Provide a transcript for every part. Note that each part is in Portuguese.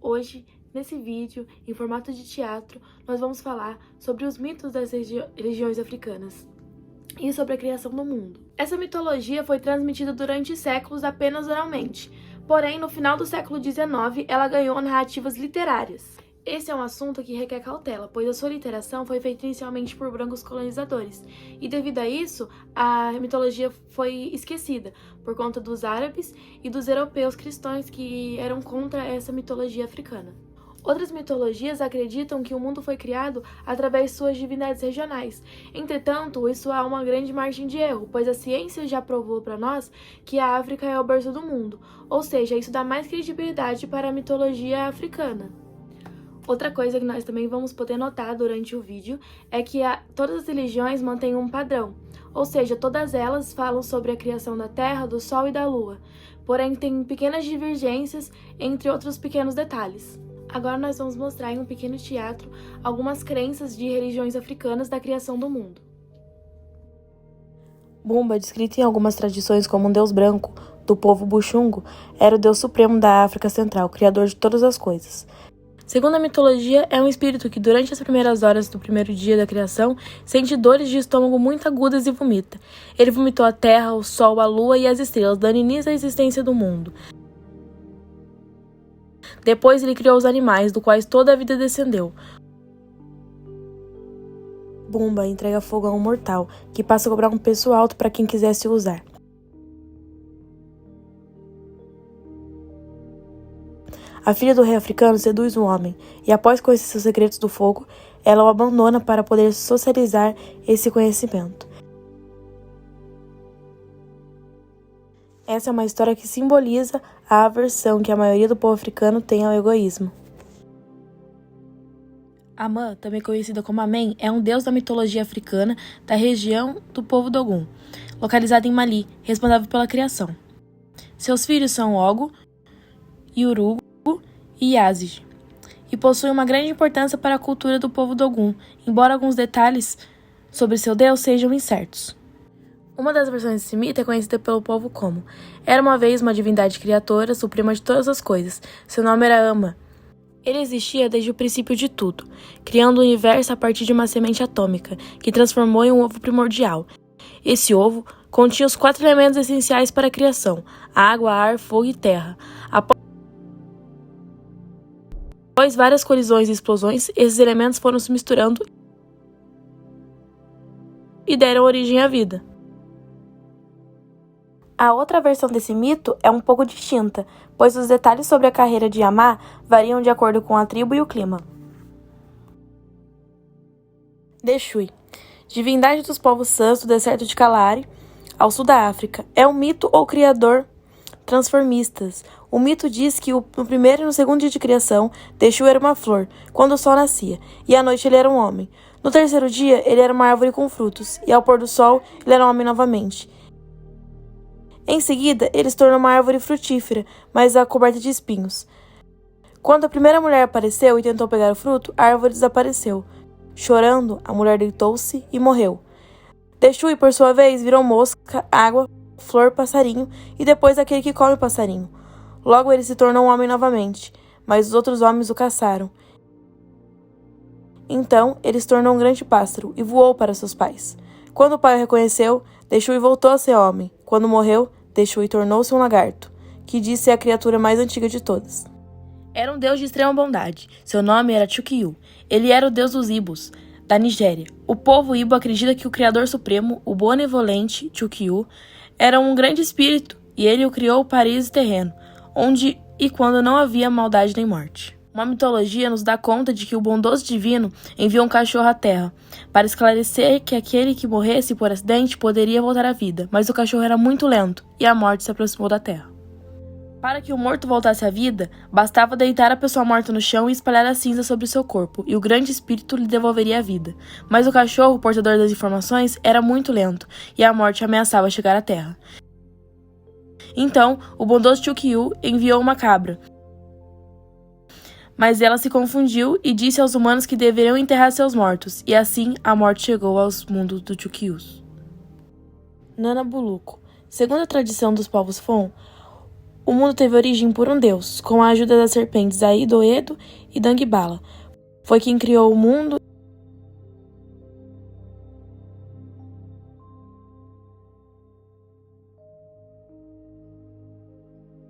Hoje, nesse vídeo, em formato de teatro, nós vamos falar sobre os mitos das religiões africanas e sobre a criação do mundo. Essa mitologia foi transmitida durante séculos apenas oralmente, porém, no final do século XIX, ela ganhou narrativas literárias. Esse é um assunto que requer cautela, pois a sua literação foi feita inicialmente por brancos colonizadores, e devido a isso, a mitologia foi esquecida, por conta dos árabes e dos europeus cristãos que eram contra essa mitologia africana. Outras mitologias acreditam que o mundo foi criado através de suas divindades regionais. Entretanto, isso há uma grande margem de erro, pois a ciência já provou para nós que a África é o berço do mundo, ou seja, isso dá mais credibilidade para a mitologia africana. Outra coisa que nós também vamos poder notar durante o vídeo é que todas as religiões mantêm um padrão, ou seja, todas elas falam sobre a criação da Terra, do Sol e da Lua, porém tem pequenas divergências entre outros pequenos detalhes. Agora nós vamos mostrar em um pequeno teatro algumas crenças de religiões africanas da criação do mundo. Bumba, descrito em algumas tradições como um deus branco do povo Buxungu, era o deus supremo da África Central, criador de todas as coisas. Segundo a mitologia, é um espírito que, durante as primeiras horas do primeiro dia da criação, sente dores de estômago muito agudas e vomita. Ele vomitou a terra, o sol, a lua e as estrelas, dando início à existência do mundo. Depois ele criou os animais, do quais toda a vida descendeu. Bumba entrega fogo a um mortal, que passa a cobrar um preço alto para quem quisesse usar. A filha do rei africano seduz o homem, e após conhecer seus segredos do fogo, ela o abandona para poder socializar esse conhecimento. Essa é uma história que simboliza a aversão que a maioria do povo africano tem ao egoísmo. Amã, também conhecida como Amen, é um deus da mitologia africana da região do povo Dogon, localizado em Mali, responsável pela criação. Seus filhos são Ogo, Yurugu e Yazid, e possui uma grande importância para a cultura do povo Dogon, embora alguns detalhes sobre seu deus sejam incertos. Uma das versões desse mito é conhecida pelo povo como: era uma vez uma divindade criadora, suprema de todas as coisas. Seu nome era Ama. Ele existia desde o princípio de tudo, criando o universo a partir de uma semente atômica, que transformou em um ovo primordial. Esse ovo continha os 4 elementos essenciais para a criação: água, ar, fogo e terra. Após várias colisões e explosões, esses elementos foram se misturando e deram origem à vida. A outra versão desse mito é um pouco distinta, pois os detalhes sobre a carreira de Amá variam de acordo com a tribo e o clima. Deshui, divindade dos povos Sans do deserto de Kalahari, ao sul da África, é um mito ou criador transformistas. O mito diz que no primeiro e no segundo dia de criação, Deshui era uma flor, quando o sol nascia, e à noite ele era um homem. No terceiro dia, ele era uma árvore com frutos, e ao pôr do sol, ele era um homem novamente. Em seguida, ele se tornou uma árvore frutífera, mas coberta de espinhos. Quando a primeira mulher apareceu e tentou pegar o fruto, a árvore desapareceu. Chorando, a mulher deitou-se e morreu. Deshui, por sua vez, virou mosca, água, flor, passarinho e depois aquele que come o passarinho. Logo ele se tornou um homem novamente, mas os outros homens o caçaram. Então ele se tornou um grande pássaro e voou para seus pais. Quando o pai o reconheceu, Deshui voltou a ser homem. Quando morreu, Deshui tornou-se um lagarto, que diz ser a criatura mais antiga de todas. Era um deus de extrema bondade. Seu nome era Chukwu. Ele era o deus dos Ibos, da Nigéria. O povo Ibo acredita que o Criador Supremo, o benevolente Chukwu, era um grande espírito e ele o criou o paraíso terreno, onde e quando não havia maldade nem morte. Uma mitologia nos dá conta de que o bondoso divino enviou um cachorro à terra, para esclarecer que aquele que morresse por acidente poderia voltar à vida, mas o cachorro era muito lento e a morte se aproximou da terra. Para que o morto voltasse à vida, bastava deitar a pessoa morta no chão e espalhar a cinza sobre seu corpo, e o grande espírito lhe devolveria a vida. Mas o cachorro, portador das informações, era muito lento, e a morte ameaçava chegar à terra. Então, o bondoso Chukwu enviou uma cabra, mas ela se confundiu e disse aos humanos que deveriam enterrar seus mortos, e assim a morte chegou aos mundos do Chukwus. Nana Buluco. Segundo a tradição dos povos Fon, O mundo teve origem por um deus, com a ajuda das serpentes Aidoedo e Dangbala. Foi quem criou o mundo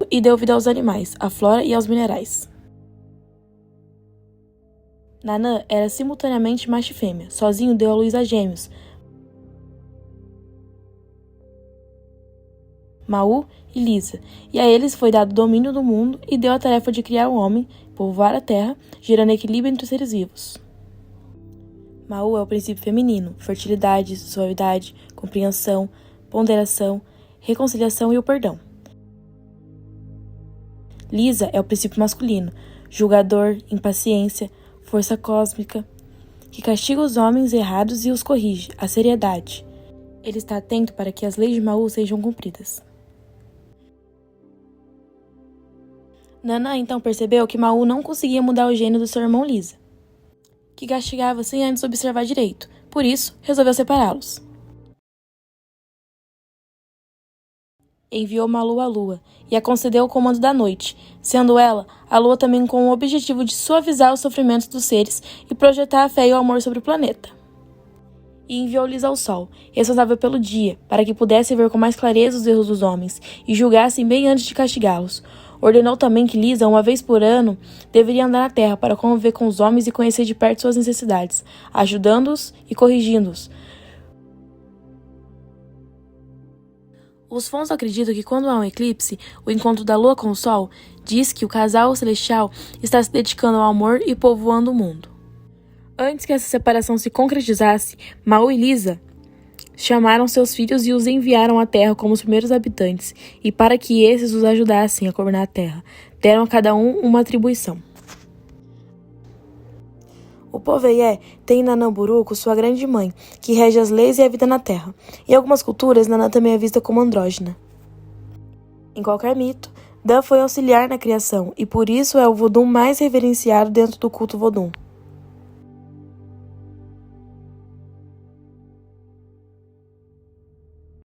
e deu vida aos animais, à flora e aos minerais. Nanã era simultaneamente macho e fêmea. Sozinho deu à luz a gêmeos, Mau e Lisa, e a eles foi dado o domínio do mundo e deu a tarefa de criar o homem, povoar a terra, gerando equilíbrio entre os seres vivos. Mau é o princípio feminino, fertilidade, suavidade, compreensão, ponderação, reconciliação e o perdão. Lisa é o princípio masculino, julgador, impaciência, força cósmica, que castiga os homens errados e os corrige, a seriedade. Ele está atento para que as leis de Mau sejam cumpridas. Nanã então percebeu que Mau não conseguia mudar o gênio do seu irmão Lisa, que castigava sem antes observar direito, por isso resolveu separá-los. Enviou Malu à lua e a concedeu o comando da noite, sendo ela, a lua também com o objetivo de suavizar os sofrimentos dos seres e projetar a fé e o amor sobre o planeta. E enviou Lisa ao sol, responsável pelo dia, para que pudesse ver com mais clareza os erros dos homens e julgassem bem antes de castigá-los. Ordenou também que Lisa, uma vez por ano, deveria andar na terra para conviver com os homens e conhecer de perto suas necessidades, ajudando-os e corrigindo-os. Os fãs acreditam que quando há um eclipse, o encontro da lua com o sol, diz que o casal celestial está se dedicando ao amor e povoando o mundo. Antes que essa separação se concretizasse, Mau e Lisa chamaram seus filhos e os enviaram à terra como os primeiros habitantes, e para que esses os ajudassem a governar a terra, deram a cada um uma atribuição. O Povéié tem Nanã Buruco, sua grande mãe, que rege as leis e a vida na terra. Em algumas culturas, Nanã também é vista como andrógina. Em qualquer mito, Dan foi auxiliar na criação, e por isso é o Vodun mais reverenciado dentro do culto Vodun.